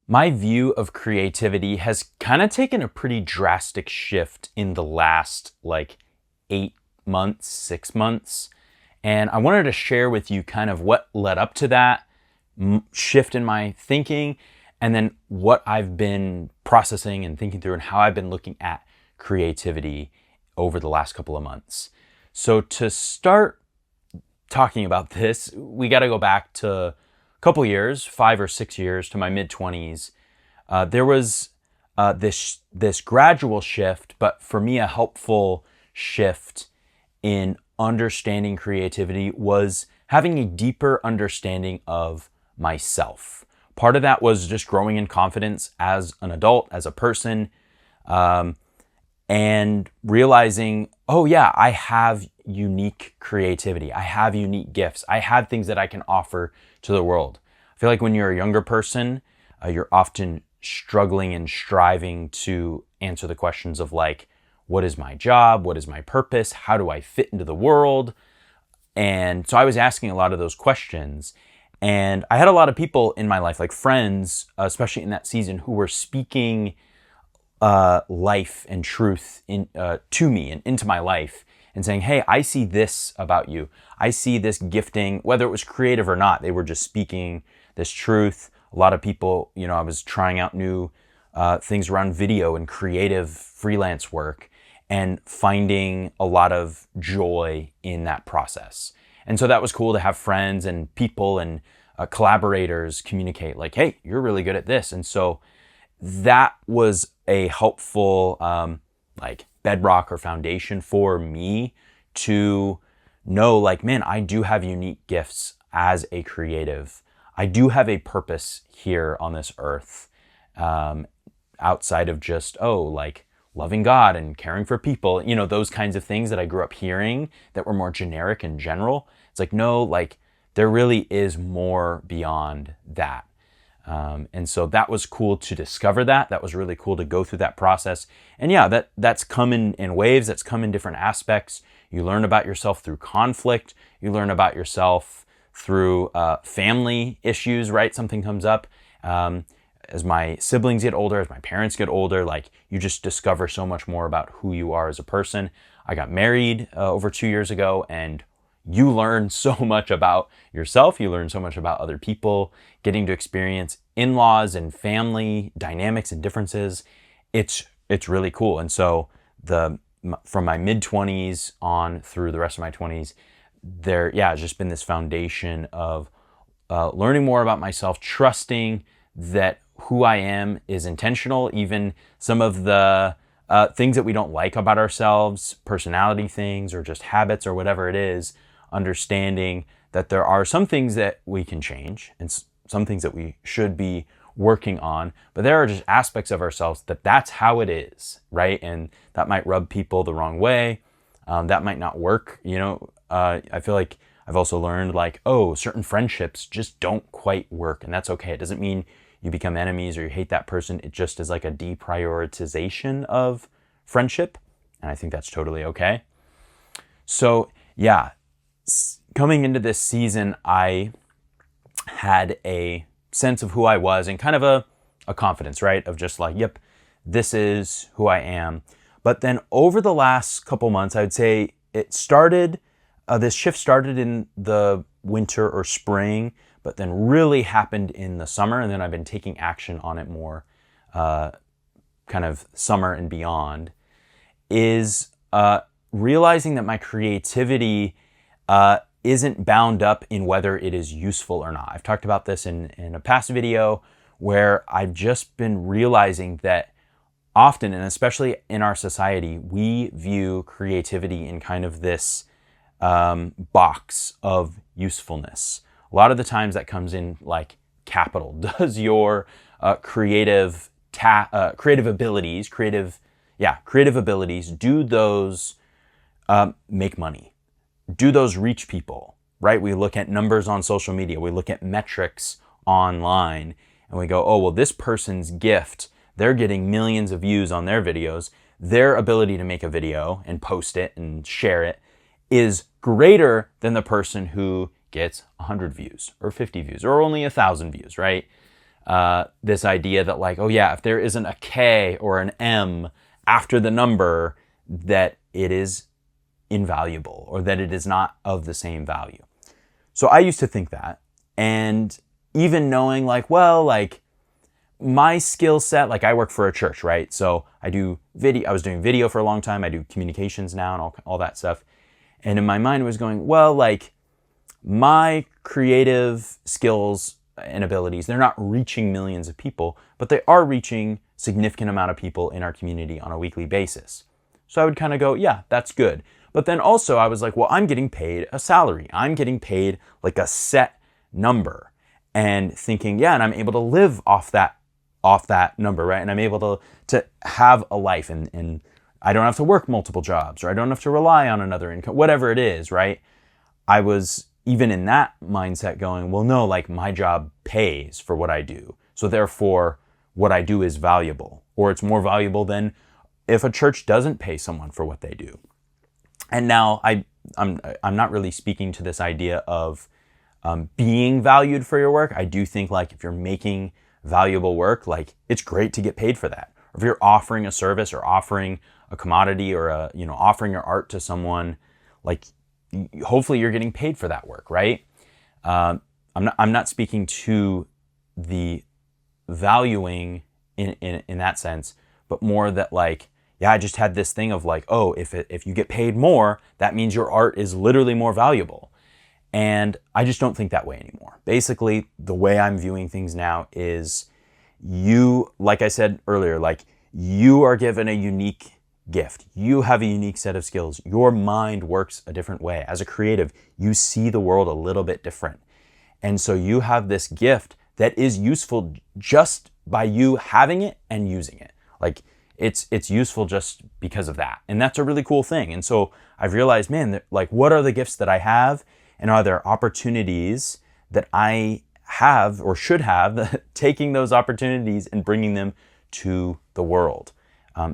My view of creativity has kind of taken a pretty drastic shift in the last 8 months, 6 months. And I wanted to share with you kind of what led up to that shift in my thinking, and then what I've been processing and thinking through, and how I've been looking at creativity over the last couple of months. So to start talking about this, we got to go back to a couple years, 5 or 6 years, to my mid-20s. There was this gradual shift, but for me, a helpful shift in understanding creativity was having a deeper understanding of myself. Part of that was just growing in confidence as an adult, as a person, and realizing, oh yeah, I have unique creativity. I have unique gifts. I have things that I can offer to the world. I feel like when you're a younger person, you're often struggling and striving to answer the questions of what is my job? What is my purpose? How do I fit into the world? And so I was asking a lot of those questions. And I had a lot of people in my life, like friends, especially in that season, who were speaking life and truth to me and into my life, and saying, hey, I see this about you. I see this gifting, whether it was creative or not. They were just speaking this truth. A lot of people, I was trying out new things around video and creative freelance work, and finding a lot of joy in that process. And so that was cool to have friends and people and collaborators communicate like, hey, you're really good at this. And so that was a helpful bedrock or foundation for me to know, man, I do have unique gifts as a creative. I do have a purpose here on this earth, outside of just, loving God and caring for people, those kinds of things that I grew up hearing that were more generic and general. It's no, there really is more beyond that. And so that was cool to discover that. That was really cool to go through that process. And yeah, that's come in waves. That's come in different aspects. You learn about yourself through conflict. You learn about yourself through family issues, right? Something comes up. As my siblings get older, as my parents get older, you just discover so much more about who you are as a person. I got married over 2 years ago, and you learn so much about yourself. You learn so much about other people, getting to experience in-laws and family dynamics and differences. It's really cool. And so from my mid-20s on through the rest of my 20s, it's just been this foundation of learning more about myself, trusting that who I am is intentional. Even some of the things that we don't like about ourselves, personality things or just habits or whatever it is, understanding that there are some things that we can change and some things that we should be working on, but there are just aspects of ourselves that's how it is, right? And that might rub people the wrong way. That might not work. I feel like I've also learned certain friendships just don't quite work, and that's okay. It doesn't mean you become enemies or you hate that person. It just is a deprioritization of friendship, and I think that's totally okay. So yeah, coming into this season, I had a sense of who I was and kind of a confidence, right? Of just yep, this is who I am. But then over the last couple months, I would say it started, this shift started in the winter or spring, but then really happened in the summer. And then I've been taking action on it more kind of summer and beyond, is realizing that my creativity isn't bound up in whether it is useful or not. I've talked about this in a past video, where I've just been realizing that often, and especially in our society, we view creativity in kind of this box of usefulness. A lot of the times that comes in capital. Does your creative abilities, do those make money? Do those reach people, right? We look at numbers on social media. We look at metrics online, and we go, oh, well, this person's gift, they're getting millions of views on their videos. Their ability to make a video and post it and share it is greater than the person who gets 100 views or 50 views or only 1,000 views, right? this idea that like, oh yeah, if there isn't a K or an M after the number, that it is invaluable or that it is not of the same value. So I used to think that, and even knowing like, well, like my skill set, like I work for a church, right? So I do video, I was doing video for a long time. I do communications now and all that stuff. And in my mind it was going, well, like my creative skills and abilities, they're not reaching millions of people, but they are reaching significant amount of people in our community on a weekly basis. So I would kind of go, yeah, that's good. But then also I was like, well, I'm getting paid a salary. I'm getting paid like a set number, and thinking, yeah, and I'm able to live off that number, right? And I'm able to have a life, and I don't have to work multiple jobs, or I don't have to rely on another income, whatever it is, right? I was even in that mindset going, well, no, like my job pays for what I do. So therefore what I do is valuable, or it's more valuable than if a church doesn't pay someone for what they do. And now I'm not really speaking to this idea of being valued for your work. I do think like if you're making valuable work, like it's great to get paid for that. Or if you're offering a service or offering a commodity or offering your art to someone, like hopefully you're getting paid for that work, right? I'm not speaking to the valuing in that sense, but more that like, yeah, I just had this thing of like, oh, if you get paid more, that means your art is literally more valuable. And I just don't think that way anymore. Basically, the way I'm viewing things now is you, like I said earlier, like you are given a unique gift. You have a unique set of skills. Your mind works a different way. As a creative, you see the world a little bit different. And so you have this gift that is useful just by you having it and using it. Like it's useful just because of that. And that's a really cool thing. And so I've realized, man, like what are the gifts that I have? And are there opportunities that I have or should have taking those opportunities and bringing them to the world? I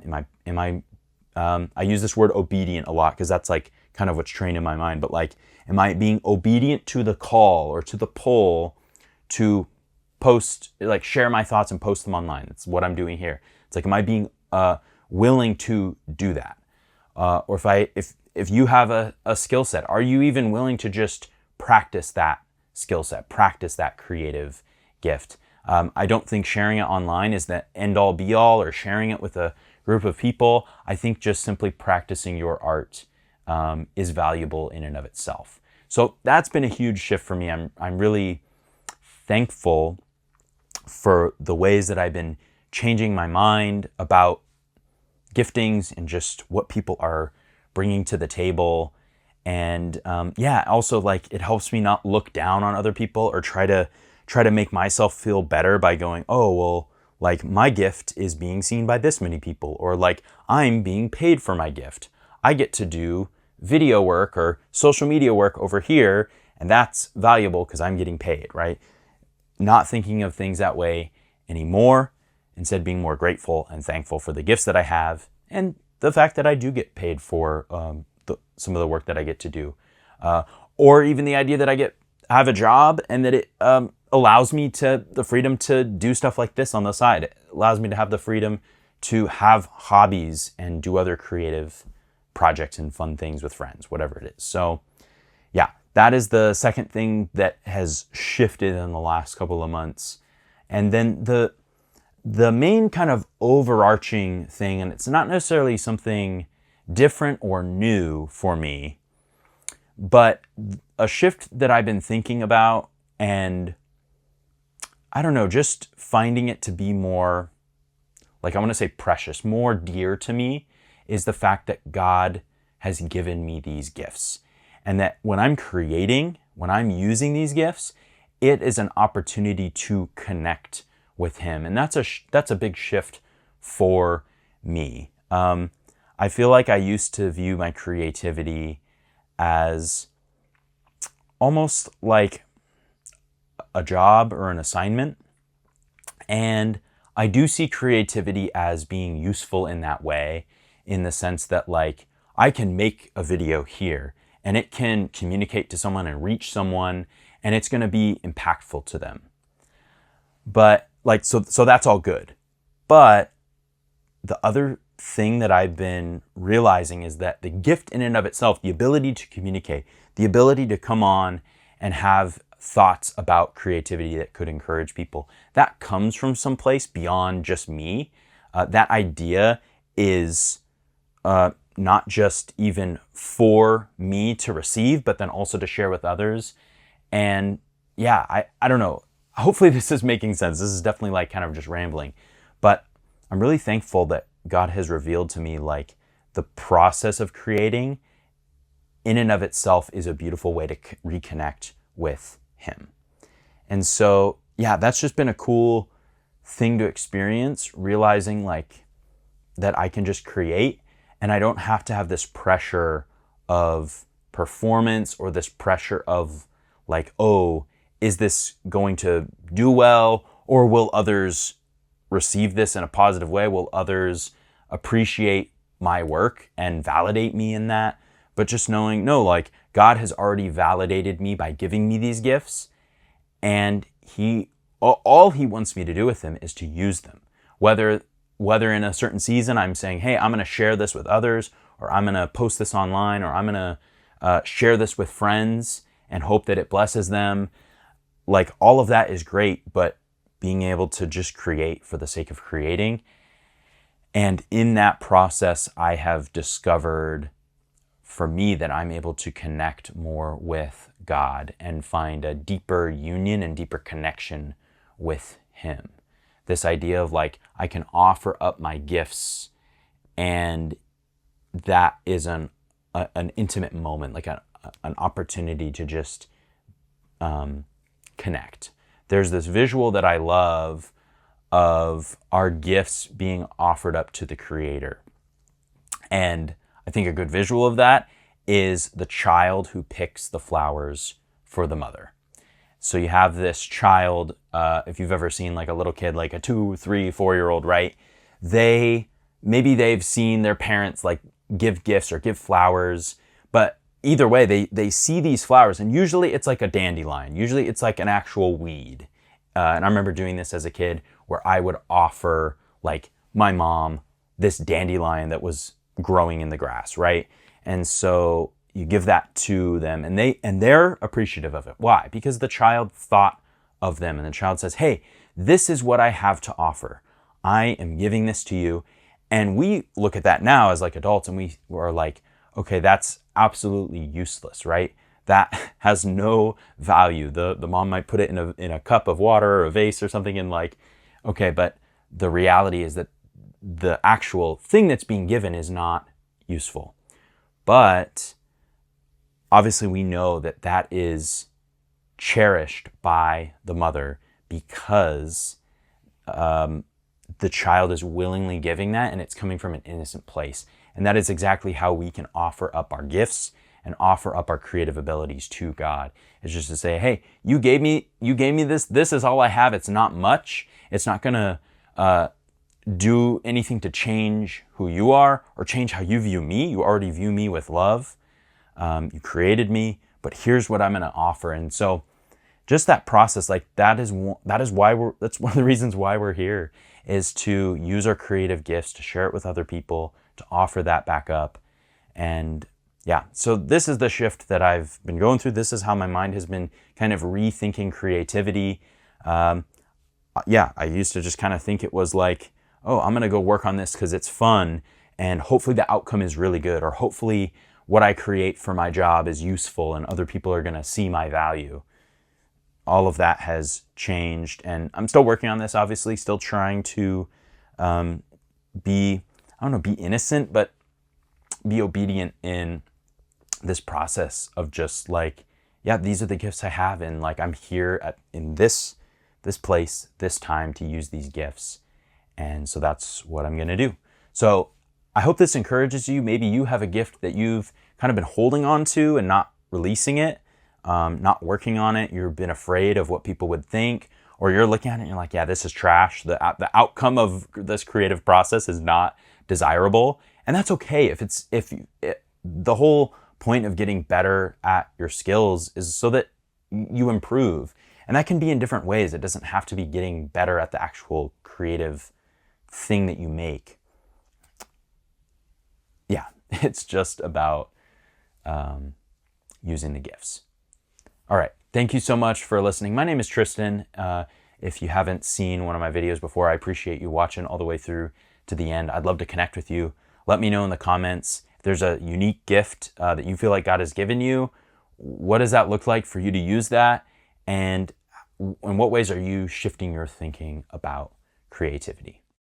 use this word obedient a lot because that's like kind of what's trained in my mind. But like, am I being obedient to the call or to the pull to post, like share my thoughts and post them online? That's what I'm doing here. It's like, am I being willing to do that? Or if you have a skill set, are you even willing to just practice that skill set, practice that creative gift? I don't think sharing it online is the end all be all, or sharing it with a group of people. I think just simply practicing your art is valuable in and of itself. So that's been a huge shift for me. I'm really thankful for the ways that I've been changing my mind about giftings and just what people are bringing to the table. And also like it helps me not look down on other people or try to make myself feel better by going, oh, well, like my gift is being seen by this many people, or like I'm being paid for my gift. I get to do video work or social media work over here, and that's valuable because I'm getting paid, right? Not thinking of things that way anymore. Instead, being more grateful and thankful for the gifts that I have and the fact that I do get paid for some of the work that I get to do. Or even the idea that I have a job and that it allows me the freedom to do stuff like this on the side. It allows me to have the freedom to have hobbies and do other creative projects and fun things with friends, whatever it is. So yeah, that is the second thing that has shifted in the last couple of months. And then the main kind of overarching thing, and it's not necessarily something different or new for me, but a shift that I've been thinking about, and I don't know, just finding it to be more, like I want to say precious, more dear to me, is the fact that God has given me these gifts. And that when I'm creating, when I'm using these gifts, it is an opportunity to connect with Him. And that's a big shift for me. I feel like I used to view my creativity as almost like a job or an assignment. And I do see creativity as being useful in that way, in the sense that like I can make a video here and it can communicate to someone and reach someone, and it's going to be impactful to them. But like, so that's all good. But the other thing that I've been realizing is that the gift in and of itself, the ability to communicate, the ability to come on and have thoughts about creativity that could encourage people, that comes from someplace beyond just me. That idea is not just even for me to receive, but then also to share with others. And yeah, I don't know. Hopefully this is making sense. This is definitely like kind of just rambling, but I'm really thankful that God has revealed to me like the process of creating in and of itself is a beautiful way to reconnect with Him. And so, yeah, that's just been a cool thing to experience, realizing like that I can just create and I don't have to have this pressure of performance or this pressure of like, oh, is this going to do well, or will others receive this in a positive way? Will others appreciate my work and validate me in that? But just knowing, no, like God has already validated me by giving me these gifts, and all He wants me to do with them is to use them. Whether in a certain season I'm saying, hey, I'm going to share this with others, or I'm going to post this online, or I'm going to share this with friends and hope that it blesses them. Like all of that is great, but being able to just create for the sake of creating. And in that process, I have discovered for me that I'm able to connect more with God and find a deeper union and deeper connection with Him. This idea of like, I can offer up my gifts, and that is an intimate moment, like an opportunity to just connect. There's this visual that I love of our gifts being offered up to the Creator. And I think a good visual of that is the child who picks the flowers for the mother. So you have this child, if you've ever seen like a little kid, like a 2, 3, 4-year-old, right? Maybe they've seen their parents like give gifts or give flowers, but either way, they see these flowers, and usually it's like a dandelion. Usually it's like an actual weed. And I remember doing this as a kid where I would offer like my mom this dandelion that was growing in the grass, right? And so you give that to them, and they're appreciative of it. Why? Because the child thought of them, and the child says, hey, this is what I have to offer. I am giving this to you. And we look at that now as like adults, and we are like, okay, that's absolutely useless, right? That has no value. The mom might put it in a cup of water or a vase or something, and like, okay, but the reality is that the actual thing that's being given is not useful. But obviously we know that that is cherished by the mother because the child is willingly giving that, and it's coming from an innocent place. And that is exactly how we can offer up our gifts and offer up our creative abilities to God. It's just to say, hey, you gave me this. This is all I have. It's not much. It's not going to do anything to change who you are or change how you view me. You already view me with love. You created me, but here's what I'm going to offer. And so just that process, like that's one of the reasons why we're here, is to use our creative gifts, to share it with other people, to offer that back up. And yeah, so this is the shift that I've been going through. This is how my mind has been kind of rethinking creativity. I used to just kind of think it was like, oh, I'm going to go work on this because it's fun, and hopefully the outcome is really good, or hopefully what I create for my job is useful and other people are going to see my value. All of that has changed, and I'm still working on this, obviously, still trying to be innocent, but be obedient in this process of just like, yeah, these are the gifts I have, and like I'm here in this place, this time, to use these gifts. And so that's what I'm going to do. So I hope this encourages you. Maybe you have a gift that you've kind of been holding on to and not releasing it, not working on it. You've been afraid of what people would think, or you're looking at it and you're like, yeah, this is trash. The outcome of this creative process is not desirable. And that's okay. The whole point of getting better at your skills is so that you improve. And that can be in different ways. It doesn't have to be getting better at the actual creative thing that you make. Yeah, it's just about using the gifts. All right. Thank you so much for listening. My name is Tristan. If you haven't seen one of my videos before, I appreciate you watching all the way through to the end. I'd love to connect with you. Let me know in the comments if there's a unique gift that you feel like God has given you. What does that look like for you to use that? And in what ways are you shifting your thinking about creativity?